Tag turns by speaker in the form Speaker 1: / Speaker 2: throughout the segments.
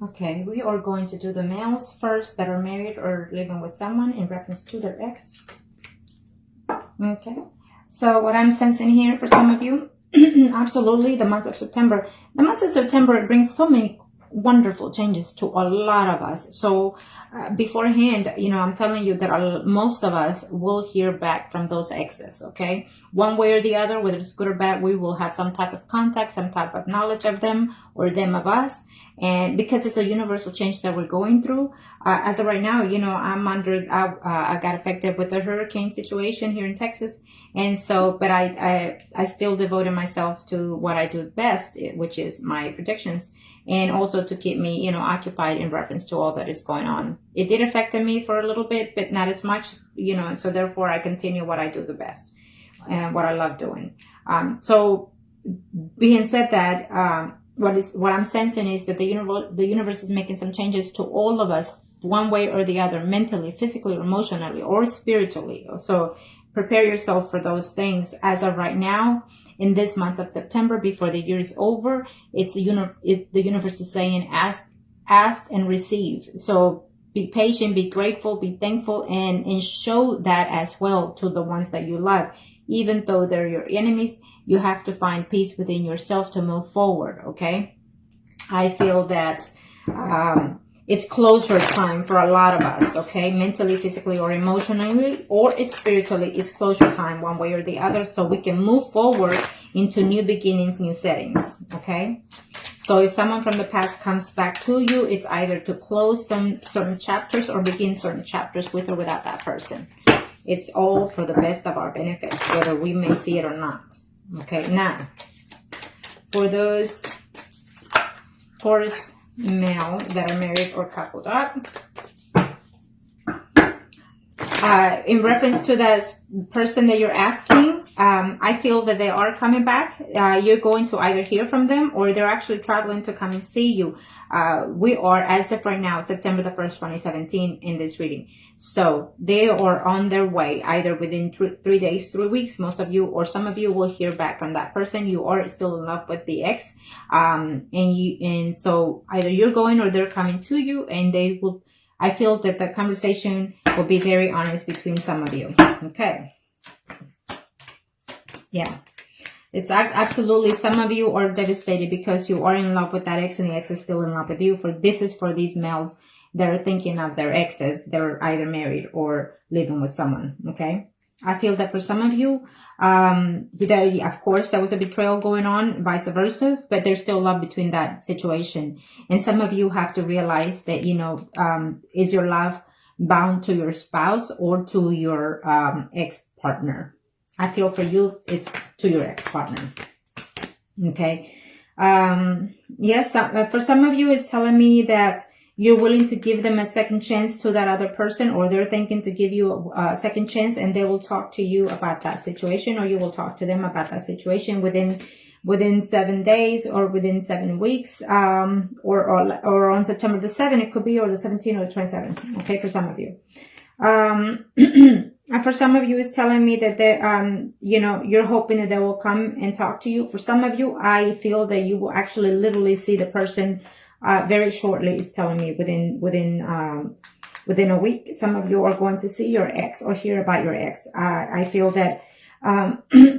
Speaker 1: Okay, we are going to do the males first that are married or living with someone in reference to their ex. Okay, so what I'm sensing here for some of you, absolutely the month of September. The month of September, it brings so many wonderful changes to a lot of us. So beforehand, I'm telling you that most of us will hear back from those exes, okay? One way or the other, whether it's good or bad, we will have some type of contact, some type of knowledge of them or them of us. And because it's a universal change that we're going through, as of right now, I got affected with the hurricane situation here in Texas. And so, but I still devoted myself to what I do best, which is my predictions. And also to keep me, occupied in reference to all that is going on. It did affect me for a little bit, but not as much, so therefore I continue what I do the best and what I love doing. So being said that, what I'm sensing is that the universe is making some changes to all of us, one way or the other, mentally, physically, emotionally, or spiritually. So prepare yourself for those things. As of right now, in this month of September, before the year is over, the universe is saying, ask and receive. So be patient, be grateful, be thankful, and show that as well to the ones that you love. Even though they're your enemies, you have to find peace within yourself to move forward, okay? I feel that it's closure time for a lot of us, okay? Mentally, physically, or emotionally, or spiritually, it's closure time one way or the other, so we can move forward into new beginnings, new settings, okay? So if someone from the past comes back to you, it's either to close some certain chapters or begin certain chapters with or without that person. It's all for the best of our benefit, whether we may see it or not. Okay, now, for those Taurus male that are married or coupled up, in reference to that person that you're asking, I feel that they are coming back. You're going to either hear from them or they're actually traveling to come and see you. We are, as of right now, September the 1st, 2017, in this reading. So they are on their way, either within 3 days, 3 weeks. Most of you or some of you will hear back from that person. You are still in love with the ex. And so either you're going or they're coming to you, and they will, I feel that the conversation will be very honest between some of you. Okay. Yeah. It's absolutely, some of you are devastated because you are in love with that ex and the ex is still in love with you. This is for these males that are thinking of their exes. They're either married or living with someone. Okay. I feel that for some of you, of course, there was a betrayal going on, vice versa, but there's still love between that situation. And some of you have to realize that, is your love bound to your spouse or to your ex-partner? I feel for you, it's to your ex-partner. Okay. Yes, for some of you, it's telling me that you're willing to give them a second chance to that other person, or they're thinking to give you a second chance, and they will talk to you about that situation, or you will talk to them about that situation within 7 days or within 7 weeks, or on September the 7th, it could be, or the 17th or the 27th. Okay, for some of you. For some of you, it's telling me that they, you're hoping that they will come and talk to you. For some of you, I feel that you will actually literally see the person very shortly. It's telling me within a week. Some of you are going to see your ex or hear about your ex. I feel that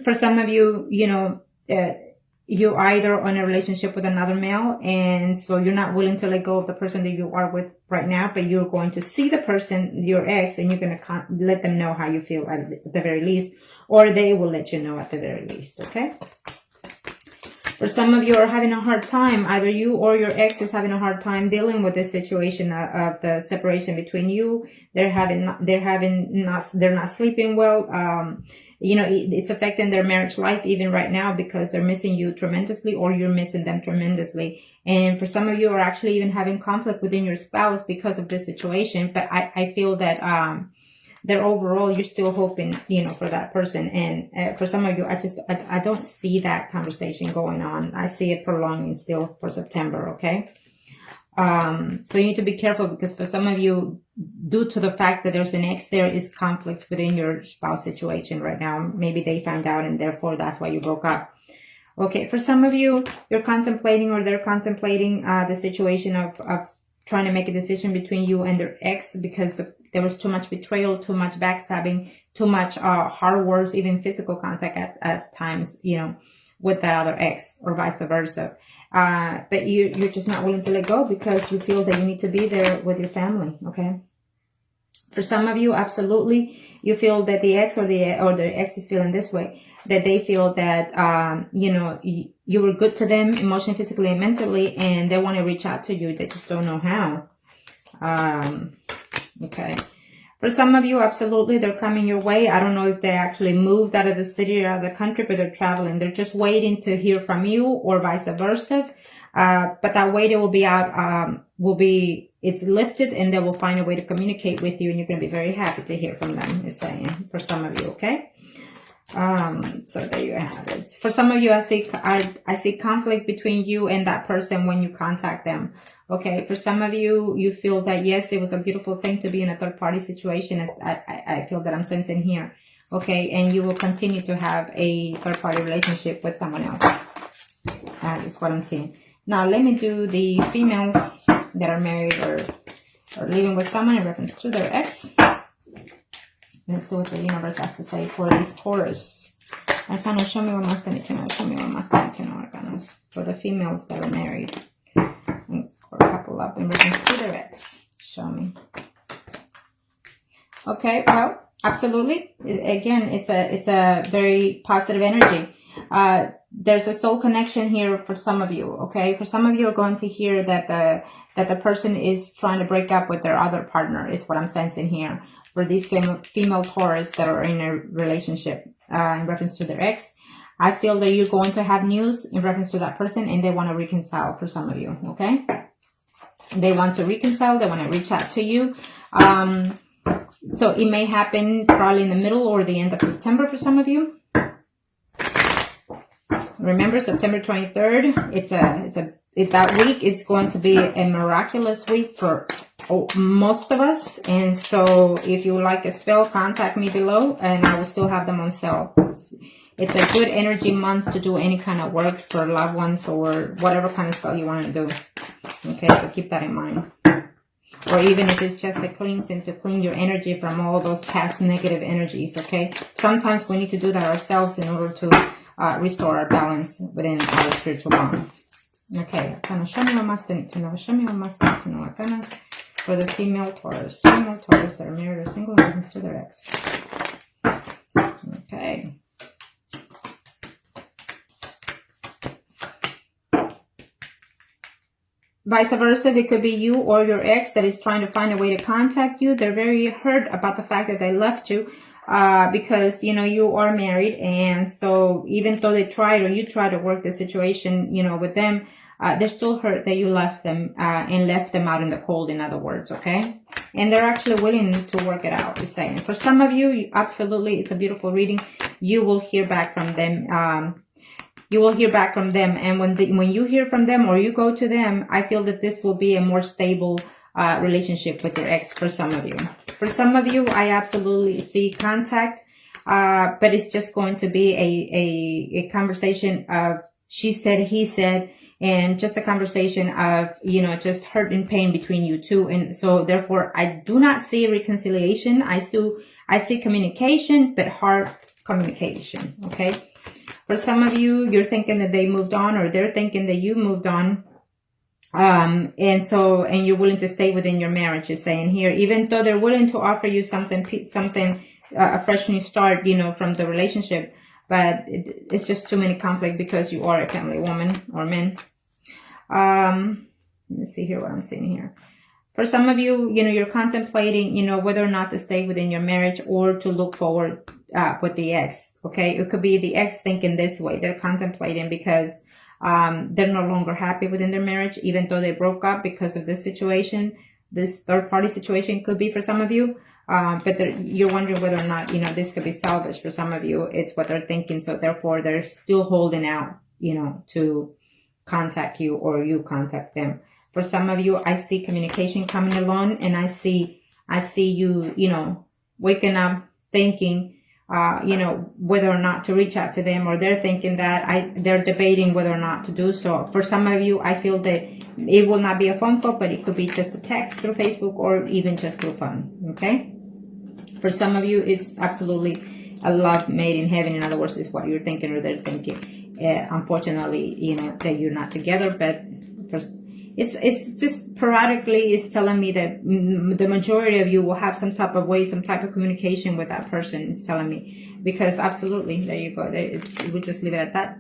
Speaker 1: for some of you, you're either on a relationship with another male, and so you're not willing to let go of the person that you are with right now, but you're going to see the person, your ex, and you're going to let them know how you feel at the very least, or they will let you know at the very least. Okay. For some of you are having a hard time, either you or your ex is having a hard time dealing with this situation of the separation between you. They're not sleeping well. It's affecting their marriage life even right now because they're missing you tremendously, or you're missing them tremendously. And for some of you are actually even having conflict within your spouse because of this situation. But I feel that, that overall you're still hoping, for that person. And for some of you, I don't see that conversation going on. I see it prolonging still for September. Okay. So you need to be careful because for some of you, due to the fact that there's an ex, there is conflict within your spouse situation right now. Maybe they found out and therefore that's why you broke up. Okay, for some of you, you're contemplating or they're contemplating the situation of trying to make a decision between you and their ex because there was too much betrayal, too much backstabbing, too much hard words, even physical contact at times, you know, with that other ex or vice versa. But you're just not willing to let go because you feel that you need to be there with your family, okay? For some of you, absolutely, you feel that the ex or the ex is feeling this way, that they feel that, you know, you were good to them emotionally, physically, and mentally, and they want to reach out to you. They just don't know how. Okay. For some of you, absolutely, they're coming your way. I don't know if they actually moved out of the city or out of the country, but they're traveling. They're just waiting to hear from you or vice versa. But that wait will be out, it's lifted and they will find a way to communicate with you and you're going to be very happy to hear from them, is saying, for some of you, okay? So there you have it. For some of you, I see conflict between you and that person when you contact them. Okay, for some of you, you feel that, yes, it was a beautiful thing to be in a third-party situation. I feel that I'm sensing here. Okay, and you will continue to have a third-party relationship with someone else. That is what I'm seeing. Now, let me do the females that are married or living with someone in reference to their ex. Let's see what the universe has to say for these Taurus. Arcana, show me what must I need to know. Show me what must I need to know, Arcanas, for the females that are married. Or couple up in reference to their ex. Show me. Okay, well, absolutely. Again, it's a very positive energy. There's a soul connection here for some of you, okay? For some of you are going to hear that the person is trying to break up with their other partner, is what I'm sensing here. For these female Taurus that are in a relationship in reference to their ex, I feel that you're going to have news in reference to that person and they want to reconcile for some of you, okay? They want to reconcile, they want to reach out to you. So it may happen probably in the middle or the end of September for some of you. Remember, September 23rd, that week is going to be a miraculous week for most of us. And so if you would like a spell, contact me below and I will still have them on sale. It's a good energy month to do any kind of work for loved ones or whatever kind of spell you want to do. Okay, so keep that in mind. Or even if it's just a cleansing to clean your energy from all those past negative energies, okay? Sometimes we need to do that ourselves in order to restore our balance within our spiritual bond. Okay, Arcana, show me what must I need to know. Show me what must I need to know, Arcana, for the female Taurus. Female Taurus that are married or single in reference to their ex. Okay. Vice versa, it could be you or your ex that is trying to find a way to contact you. They're very hurt about the fact that they left you because, you know, you are married. And so even though they tried or you try to work the situation, you know, with them, they're still hurt that you left them and left them out in the cold, in other words, okay? And they're actually willing to work it out, is saying. For some of you, absolutely, it's a beautiful reading. You will hear back from them. You will hear back from them. And when you hear from them or you go to them, I feel that this will be a more stable relationship with your ex for some of you. For some of you, I absolutely see contact, but it's just going to be a conversation of she said, he said, and just a conversation of, you know, just hurt and pain between you two. And so therefore, I do not see reconciliation. I see communication, but hard communication, okay? For some of you, you're thinking that they moved on or they're thinking that you moved on. And you're willing to stay within your marriage, is saying here, even though they're willing to offer you something, a fresh new start, you know, from the relationship, but it's just too many conflict because you are a family woman or man. Let me see here what I'm seeing here. For some of you, you know, you're contemplating, you know, whether or not to stay within your marriage or to look forward with the ex, okay? It could be the ex thinking this way. They're contemplating because they're no longer happy within their marriage, even though they broke up because of this situation. This third-party situation could be for some of you, but you're wondering whether or not, you know, this could be salvaged for some of you. It's what they're thinking, so therefore they're still holding out, you know, to contact you or you contact them. For some of you, I see communication coming along, and I see you, you know, waking up thinking, you know, whether or not to reach out to them, or they're thinking that they're debating whether or not to do so. For some of you, I feel that it will not be a phone call, but it could be just a text through Facebook or even just through phone. Okay. For some of you, it's absolutely a love made in heaven. In other words, it's what you're thinking or they're thinking. Unfortunately, you know, that you're not together, but it's just periodically it's telling me that the majority of you will have some type of way, some type of communication with that person. It's telling me, because absolutely, there you go. We just leave it at that.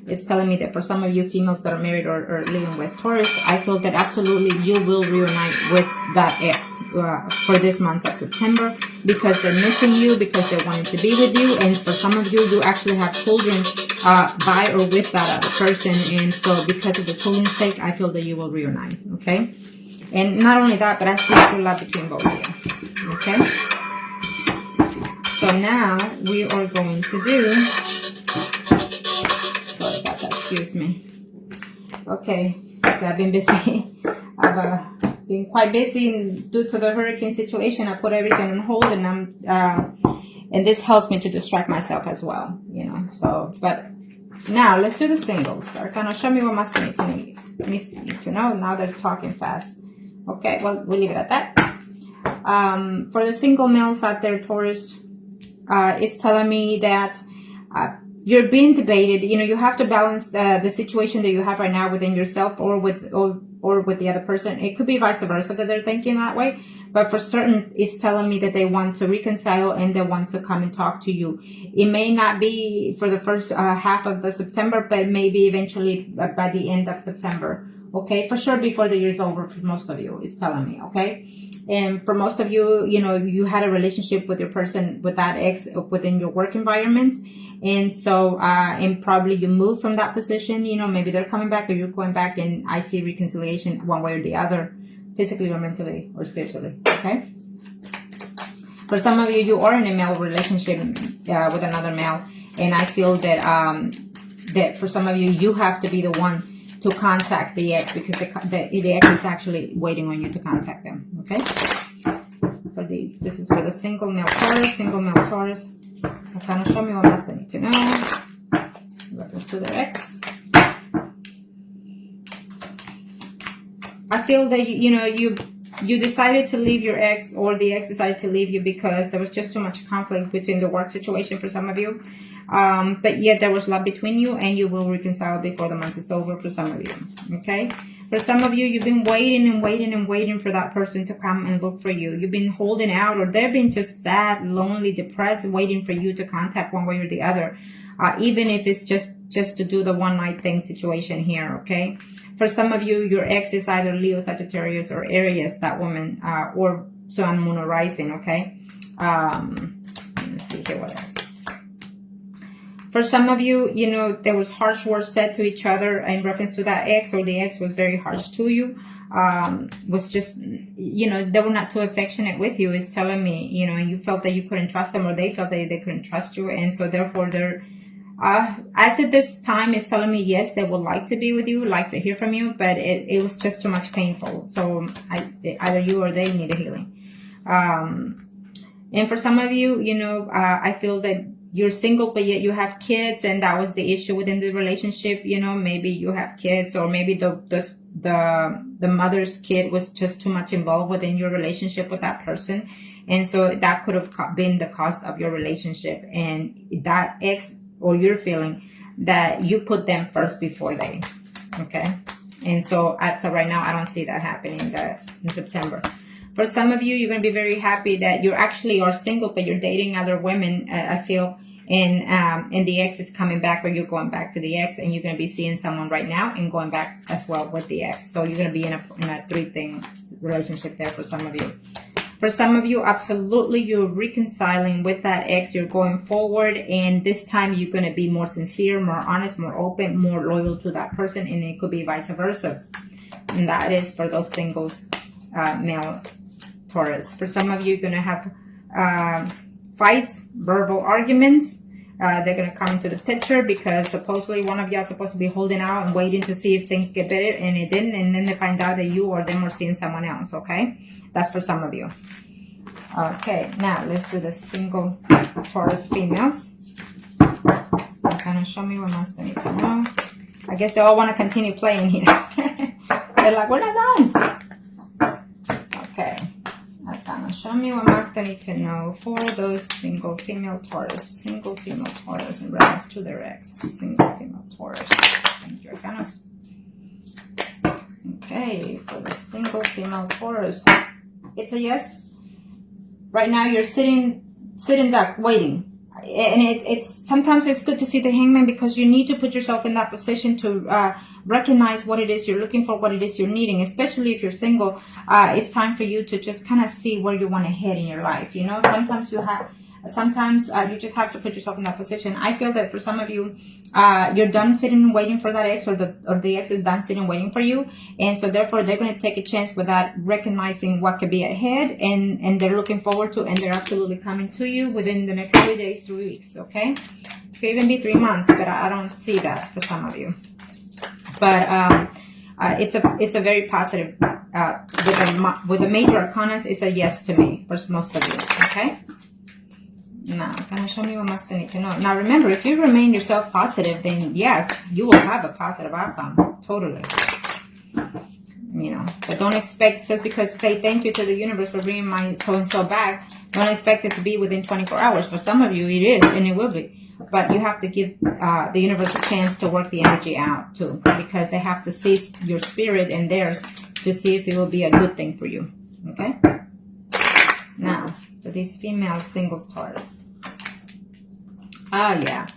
Speaker 1: It's telling me that for some of you females that are married or living with Taurus, I feel that absolutely you will reunite with that ex for this month of September, because they're missing you, because they're wanting to be with you. And for some of you, you actually have children by or with that other person. And so because of the children's sake, I feel that you will reunite. Okay. And not only that, but I see true love between both of you. Okay. So now we are going to do, sorry about that, excuse me. Okay, I've been busy. I've been quite busy due to the hurricane situation. I put everything on hold, and and this helps me to distract myself as well, you know. So, but now let's do the singles. Arcana, show me what must needs to know. Now they're talking fast. Okay, well, we'll leave it at that. For the single males out there, Taurus, it's telling me that you're being debated. You know, you have to balance the situation that you have right now within yourself or with the other person. It could be vice versa that they're thinking that way, but for certain, it's telling me that they want to reconcile and they want to come and talk to you. It may not be for the first half of the September, but maybe eventually by the end of September. Okay, for sure before the year's over for most of you, it's telling me. Okay. And for most of you, you know, you had a relationship with your person, with that ex within your work environment. And so, and probably you moved from that position, you know, maybe they're coming back or you're going back, and I see reconciliation one way or the other, physically or mentally or spiritually. Okay. For some of you, you are in a male relationship with another male. And I feel that, that for some of you, you have to be the one to contact the ex, because the ex is actually waiting on you to contact them. Okay. This is for the single male Taurus. Kind of show me what else they need to know. Reference to their ex. I feel that you decided to leave your ex, or the ex decided to leave you because there was just too much conflict between the work situation for some of you. But yet there was love between you, and you will reconcile before the month is over for some of you. Okay. For some of you, you've been waiting and waiting and waiting for that person to come and look for you. You've been holding out, or they've been just sad, lonely, depressed, waiting for you to contact one way or the other. Even if it's just to do the one night thing situation here. Okay. For some of you, your ex is either Leo, Sagittarius, or Aries, that woman, or Sun, Moon, or Rising. Okay. Let's see here what else. For some of you, you know, there was harsh words said to each other in reference to that ex, or the ex was very harsh to you. Was just, you know, they were not too affectionate with you. It's telling me, you know, you felt that you couldn't trust them, or they felt that they couldn't trust you. And so therefore they're, as at this time, it's telling me, yes, they would like to be with you, like to hear from you, but it was just too much painful. So either you or they need a healing. And for some of you, you know, I feel that you're single, but yet you have kids, and that was the issue within the relationship. You know, maybe you have kids, or maybe the mother's kid was just too much involved within your relationship with that person. And so that could have been the cost of your relationship. And that ex, or you're feeling that you put them first before they. Okay. And so right now, I don't see that happening in September. For some of you, you're going to be very happy that you actually are single, but you're dating other women, I feel. And the ex is coming back, or you're going back to the ex, and you're going to be seeing someone right now and going back as well with the ex. So you're going to be in a three-thing relationship there for some of you. For some of you, absolutely, you're reconciling with that ex. You're going forward, and this time you're going to be more sincere, more honest, more open, more loyal to that person, and it could be vice versa. And that is for those singles, male Taurus. For some of you, you're going to have fights, verbal arguments. They're going to come into the picture because supposedly one of y'all is supposed to be holding out and waiting to see if things get better, and it didn't. And then they find out that you or them are seeing someone else. Okay. That's for some of you. Okay, now let's do the single Taurus females. Kind of show me what else they need to know. I guess they all want to continue playing here. They're like, we're not done. Okay. Kind of show me what else they need to know for those single female Taurus. Single female Taurus in reference to their ex. Single female Taurus. Thank you, Arcanas. Okay, for the single female Taurus. It's a yes. Right now you're sitting duck, waiting. And it's sometimes it's good to see the Hangman, because you need to put yourself in that position to recognize what it is you're looking for, what it is you're needing. Especially if you're single, it's time for you to just kind of see where you want to head in your life. You know, sometimes you just have to put yourself in that position. I feel that for some of you, you're done sitting and waiting for that ex, or the ex is done sitting waiting for you, and so therefore they're going to take a chance without recognizing what could be ahead, and they're looking forward to, and they're absolutely coming to you within the next 3 days, 3 weeks. Okay, it could even be 3 months, but I don't see that for some of you. But it's a very positive. With the major arcanas, it's a yes to me for most of you. Okay. Now, kind of show me what else they need to know. Now, remember, if you remain yourself positive, then yes, you will have a positive outcome. Totally. You know, but don't expect, just because say thank you to the universe for bringing my so-and-so back, don't expect it to be within 24 hours. For some of you, it is, and it will be. But you have to give the universe a chance to work the energy out, too, because they have to see your spirit and theirs to see if it will be a good thing for you. Okay? Now, for these female singles Taurus. Oh, yeah.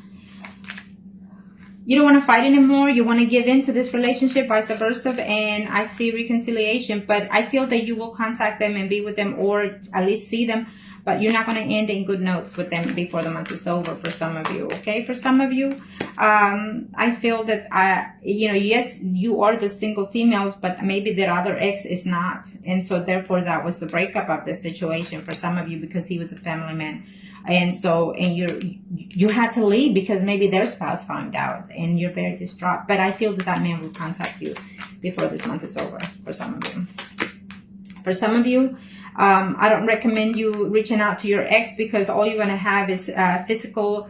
Speaker 1: You don't want to fight anymore. You want to give in to this relationship, vice versa. And I see reconciliation, but I feel that you will contact them and be with them, or at least see them. But you're not going to end in good notes with them before the month is over for some of you. Okay, for some of you, I feel that, you know, yes, you are the single females, but maybe their other ex is not. And so therefore that was the breakup of the situation for some of you, because he was a family man. And so, and you had to leave because maybe their spouse found out, and you're very distraught. But I feel that man will contact you before this month is over for some of you. For some of you, I don't recommend you reaching out to your ex, because all you're going to have is physical,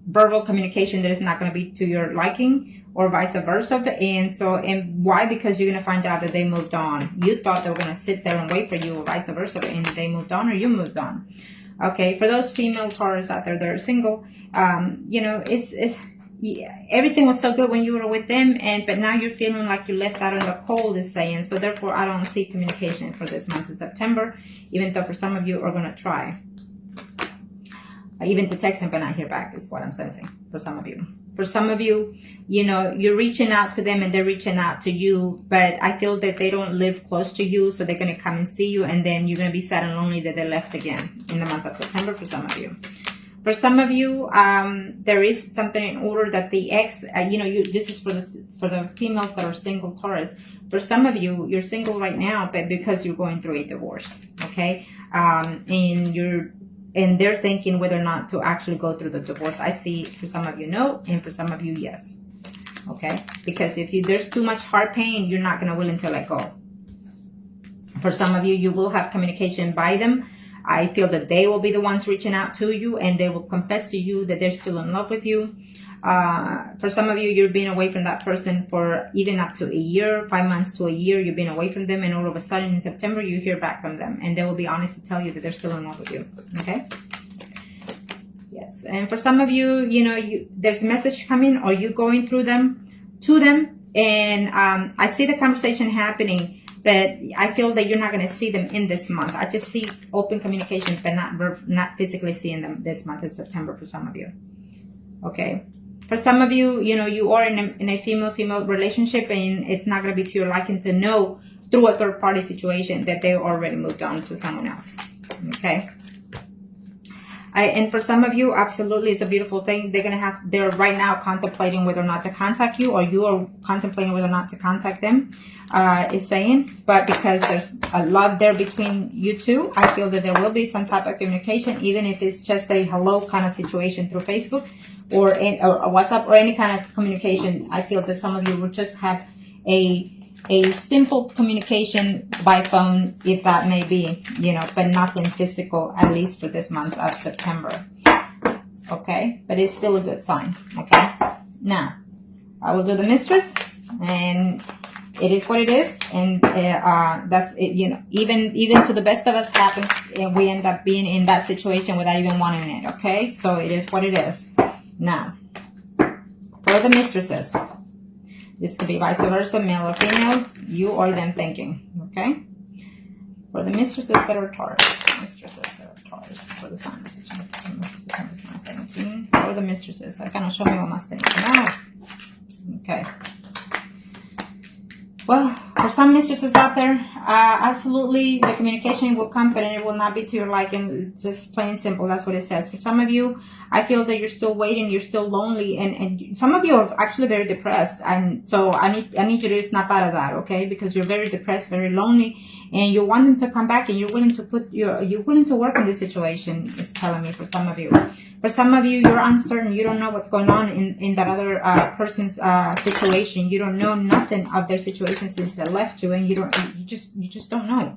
Speaker 1: verbal communication that is not going to be to your liking, or vice versa. And so, and why? Because you're going to find out that they moved on. You thought they were going to sit there and wait for you, or vice versa, and they moved on, or you moved on. Okay, for those female Taurus out there that are single, you know, everything was so good when you were with them, but now you're feeling like you're left out in the cold, is saying. So therefore, I don't see communication for this month of September, even though for some of you are going to try. Even to text them but not hear back is what I'm sensing for some of you. For some of you, you know, you're reaching out to them and they're reaching out to you, but I feel that they don't live close to you, so they're going to come and see you, and then you're going to be sad and lonely that they left again in the month of September for some of you. For some of you, there is something in order that the ex, you know, this is for the females that are single Taurus. For some of you, you're single right now, but because you're going through a divorce, okay? And they're thinking whether or not to actually go through the divorce. I see for some of you, no, and for some of you, yes. Okay? Because if there's too much heart pain, you're not going to willing to let go. For some of you, you will have communication by them. I feel that they will be the ones reaching out to you, and they will confess to you that they're still in love with you. For some of you, you're being away from that person for even up to a year, 5 months to a year. You've been away from them, and all of a sudden in September, you hear back from them, and they will be honest to tell you that they're still in love with you. Okay? Yes. And for some of you, you know, there's a message coming, or you going through them, to them, and I see the conversation happening, but I feel that you're not going to see them in this month. I just see open communication, but not physically seeing them this month in September for some of you. Okay? For some of you, you know, you are in a female-female relationship, and it's not going to be to your liking to know through a third-party situation that they already moved on to someone else. Okay? And for some of you, absolutely, it's a beautiful thing. They're right now contemplating whether or not to contact you, or you are contemplating whether or not to contact them, is saying. But because there's a love there between you two, I feel that there will be some type of communication, even if it's just a hello kind of situation through Facebook or WhatsApp or any kind of communication. I feel that some of you will just have a a simple communication by phone, if that may be, you know, but nothing physical, at least for this month of September. Okay, but it's still a good sign. Okay, now I will do the mistress, and it is what it is, and that's it. You know, even to the best of us happens, and we end up being in that situation without even wanting it. Okay, so it is what it is. Now, for the mistresses, this could be vice versa, male or female, you or them thinking. Okay, for the mistresses that are Taurus, for the sign of September 2017, for the mistresses, I cannot show me what must now. Okay. Well, for some mistresses out there, absolutely the communication will come, but it will not be to your liking. It's just plain and simple. That's what it says. For some of you, I feel that you're still waiting, you're still lonely, and some of you are actually very depressed. And so I need you to snap out of that, okay? Because you're very depressed, very lonely, and you're wanting to come back, and you're willing to you're willing to work in this situation. It's telling me for some of you. For some of you, you're uncertain. You don't know what's going on in that other person's situation. You don't know nothing of their situation since they left you, and you just don't know.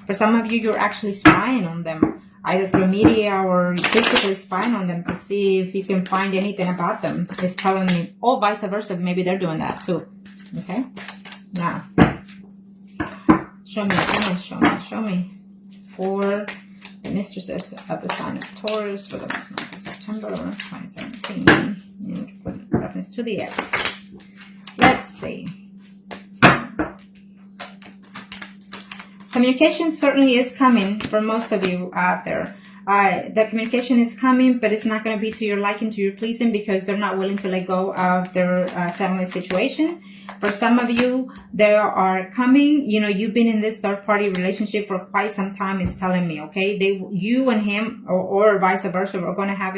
Speaker 1: For some of you, you're actually spying on them, either through media or physically spying on them to see if you can find anything about them. It's telling me, or vice versa, maybe they're doing that too. Okay, now show me for the mistresses of the sign of Taurus for the month of September 2017, and with reference to the ex. Let's see. Communication certainly is coming for most of you out there. The communication is coming, but it's not going to be to your liking, to your pleasing, because they're not willing to let go of their family situation. For some of you, they are coming. You know, you've been in this third-party relationship for quite some time. It's telling me, okay, you and him, or vice versa, are going to have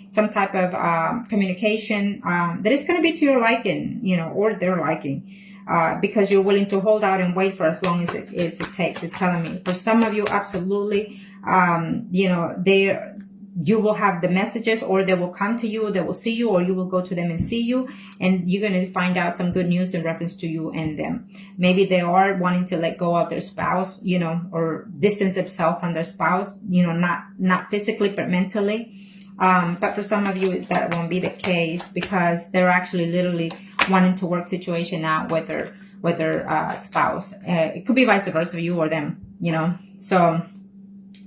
Speaker 1: some type of communication that is going to be to your liking, you know, or their liking. Because you're willing to hold out and wait for as long as it takes. It's telling me. For some of you, absolutely, you know, you will have the messages, or they will come to you, they will see you, or you will go to them and see you, and you're going to find out some good news in reference to you and them. Maybe they are wanting to let go of their spouse, you know, or distance themselves from their spouse, you know, not physically, but mentally. But for some of you, that won't be the case, because they're actually literally wanting to work situation out with their spouse. It could be vice versa, you or them, you know. So,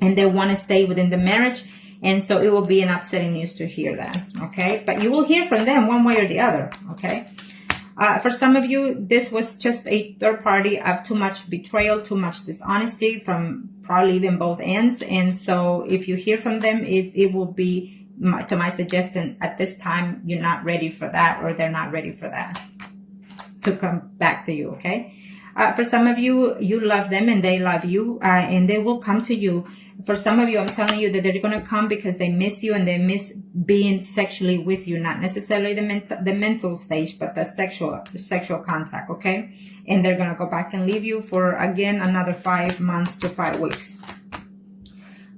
Speaker 1: and they want to stay within the marriage, and so it will be an upsetting news to hear that, okay? But you will hear from them one way or the other, okay? For some of you, this was just a third party of too much betrayal, too much dishonesty from probably even both ends. And so if you hear from them, it will be, to my suggestion, at this time, you're not ready for that, or they're not ready for that to come back to you, okay? For some of you, you love them and they love you, and they will come to you. For some of you, I'm telling you that they're going to come because they miss you and they miss being sexually with you, not necessarily the mental stage, but the sexual contact, okay? And they're going to go back and leave you for, again, another 5 months to 5 weeks.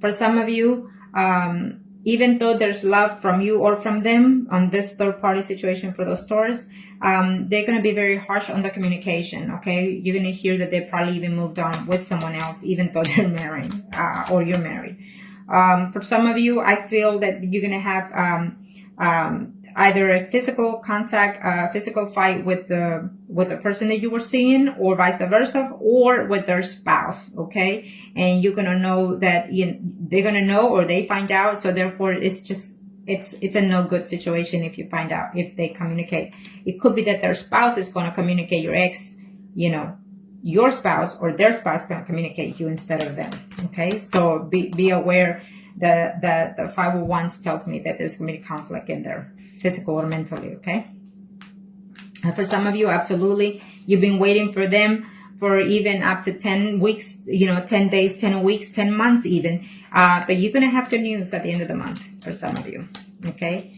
Speaker 1: For some of you, even though there's love from you or from them on this third party situation for those Taurus, they're going to be very harsh on the communication, okay? You're going to hear that they probably even moved on with someone else, even though they're married, or you're married. For some of you, I feel that you're going to have either a physical contact, physical fight with the person that you were seeing, or vice versa, or with their spouse, okay? And you're going to know that they're going to know, or they find out. So therefore, it's a no good situation if you find out, if they communicate. It could be that their spouse is going to communicate your ex, you know, your spouse, or their spouse going to communicate you instead of them, okay? So be aware that the 5 of Wands tells me that there's going to be conflict in there, physical or mentally, okay? And for some of you, absolutely, you've been waiting for them for even up to 10 weeks, you know, 10 days, 10 weeks, 10 months even. But you're going to have the news at the end of the month for some of you, okay?